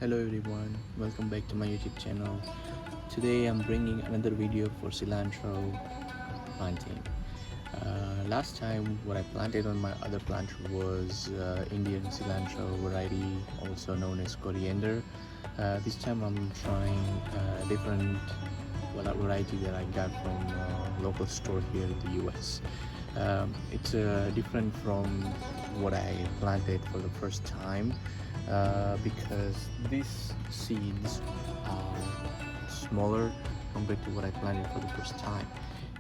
Hello everyone, welcome back to my YouTube channel. Today I'm bringing another video for cilantro planting. Last time what I planted on my other planter was Indian cilantro variety, also known as coriander. This time I'm trying a different variety that I got from a local store here in the US. It's different from what I planted for the first time because these seeds are smaller compared to what I planted for the first time,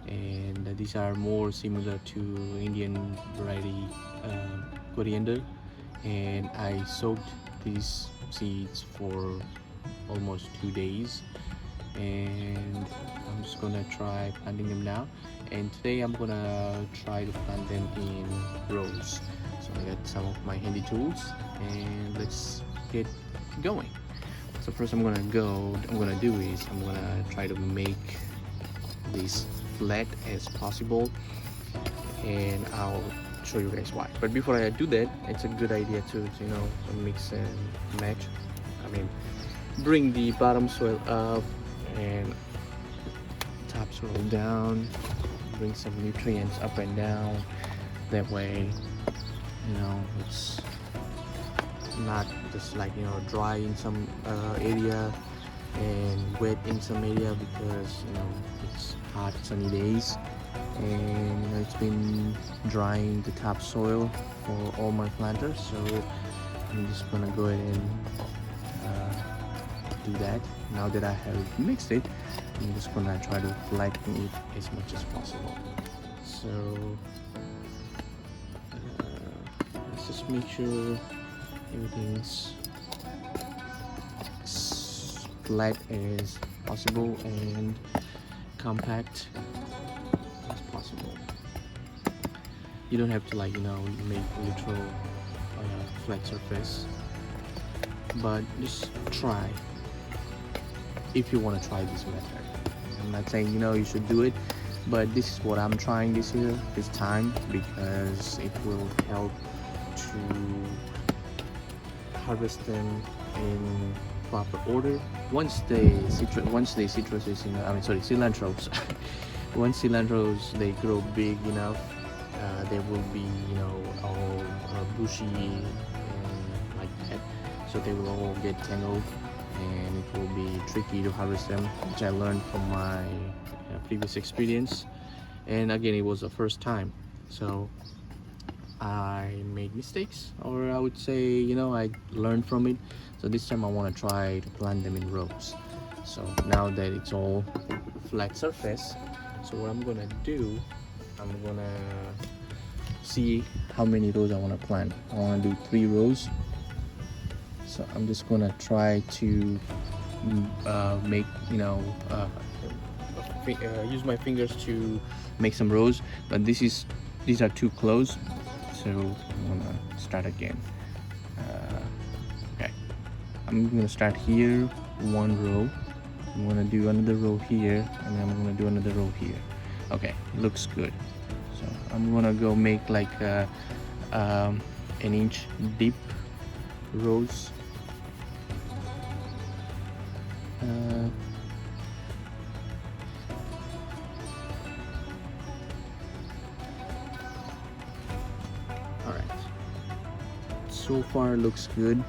and these are more similar to Indian variety coriander. And I soaked these seeds for almost 2 days, and I'm just gonna try planting them now. And today I'm gonna try to plant them in rows. So I got some of my handy tools, and let's get going. So first I'm gonna do is I'm gonna try to make this flat as possible, and I'll show you guys why. But before I do that, it's a good idea to mix and match. Bring the bottom soil up and top soil down, bring some nutrients up and down. That way it's not just dry in some area and wet in some area, because it's hot sunny days, and it's been drying the topsoil for all my planters. So I'm just gonna go ahead and do that. Now that I have mixed it, I'm just gonna try to flatten it as much as possible. So let's just make sure everything's as flat as possible and compact as possible. You don't have to make literal flat surface, but just try if you want to try this method. I'm not saying you should do it, but this is what I'm trying this time, because it will help to harvest them in proper order. Once the citrus is cilantros once cilantros they grow big enough, they will be all bushy and like that, so they will all get tangled, and it will be tricky to harvest them, which I learned from my previous experience. And again, it was the first time, so I made mistakes, or I would say I learned from it. So this time I want to try to plant them in rows. So now that it's all flat surface, so what I'm gonna do, I'm gonna see how many rows I want to plant. I want to do 3 rows. So I'm just gonna try to make use my fingers to make some rows, but these are too close, so I'm gonna start again. Okay, I'm gonna start here, 1 row. I'm gonna do another row here, and then I'm gonna do another row here. Okay, looks good. So I'm gonna go make like an inch deep rows. Alright, so far looks good,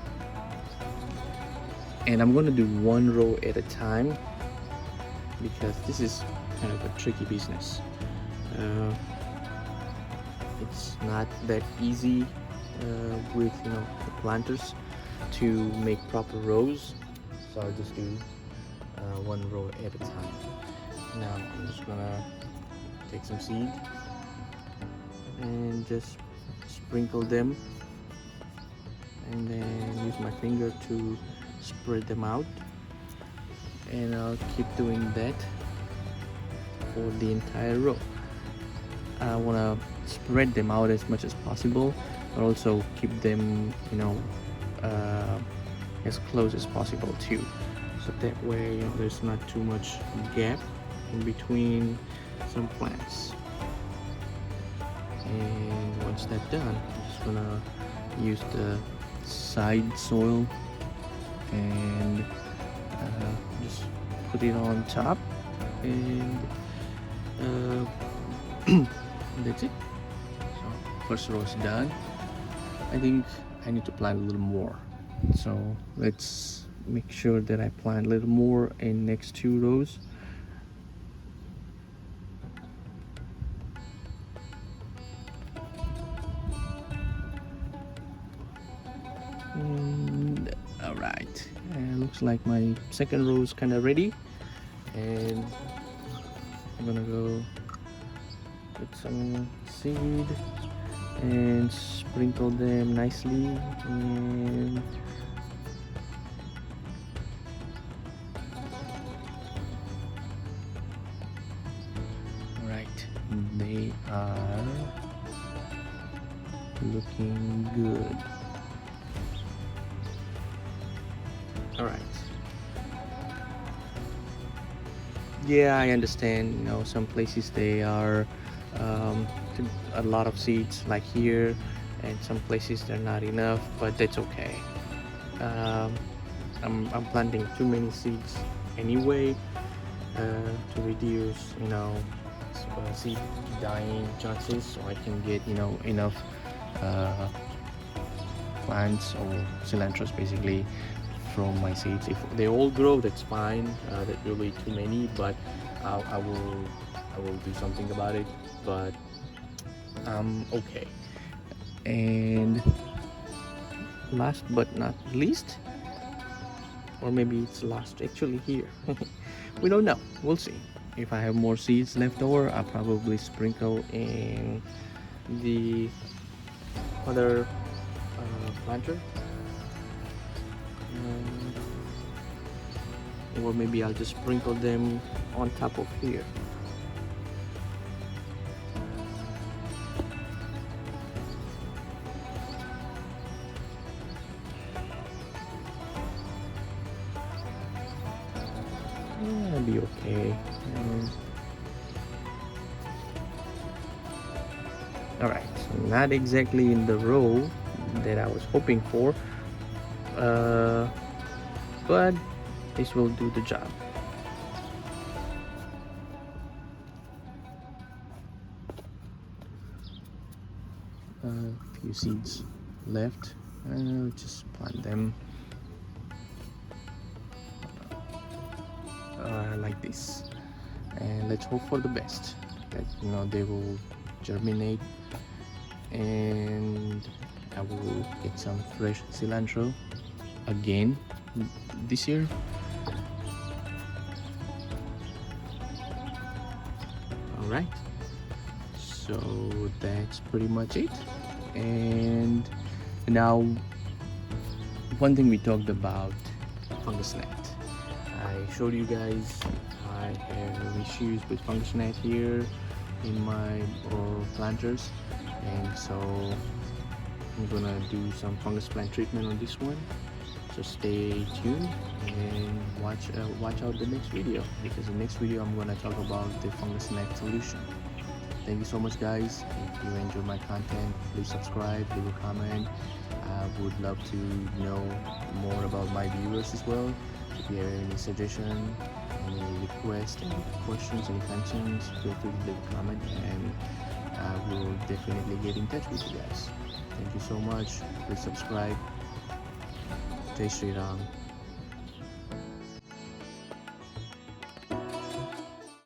and I'm gonna do 1 row at a time, because this is kind of a tricky business. It's not that easy with the planters to make proper rows, so I'll just do 1 row at a time. Now I'm just gonna take some seed and just sprinkle them, and then use my finger to spread them out, and I'll keep doing that for the entire row. I want to spread them out as much as possible, but also keep them as close as possible too, so that way there's not too much gap in between some plants. And once that's done, I'm just gonna use the side soil and just put it on top, and that's it. So first row is done. I think I need to plant a little more, so let's make sure that I plant a little more in next 2 rows. And all right, looks like my second row is kind of ready, and I'm gonna go put some seed and sprinkle them nicely, and all right, they are looking good. All right, yeah, I understand, you know, some places they are a lot of seeds like here, and some places they're not enough, but that's okay. um, I'm planting too many seeds anyway, to reduce, you know, seed dying chances, so I can get, you know, enough plants or cilantros basically from my seeds. If they all grow, that's fine. That will be too many, but I will do something about it. But okay. And last but not least, or maybe it's last actually here. We don't know. We'll see. If I have more seeds left over, I'll probably sprinkle in the other planter. Or maybe I'll just sprinkle them on top of here. Yeah, it'll be okay. All right, so not exactly in the row that I was hoping for, but this will do the job. A few seeds left, just plant them like this, and let's hope for the best, that, you know, they will germinate and I will get some fresh cilantro again this year. All right, so that's pretty much it. And now, one thing we talked about, fungus net. I showed you guys I have issues with fungus net here in my planters, and so I'm gonna do some fungus plant treatment on this one. So stay tuned and watch out the next video, because the next video I'm gonna talk about the fungus net solution. Thank you so much, guys. If you enjoy my content, please subscribe, leave a comment. I would love to know more about my viewers as well. If you have any suggestion, any requests, any questions, any concerns, feel free to leave a comment, and I will definitely get in touch with you guys. Thank you so much. Please subscribe. Jai Shri Ram.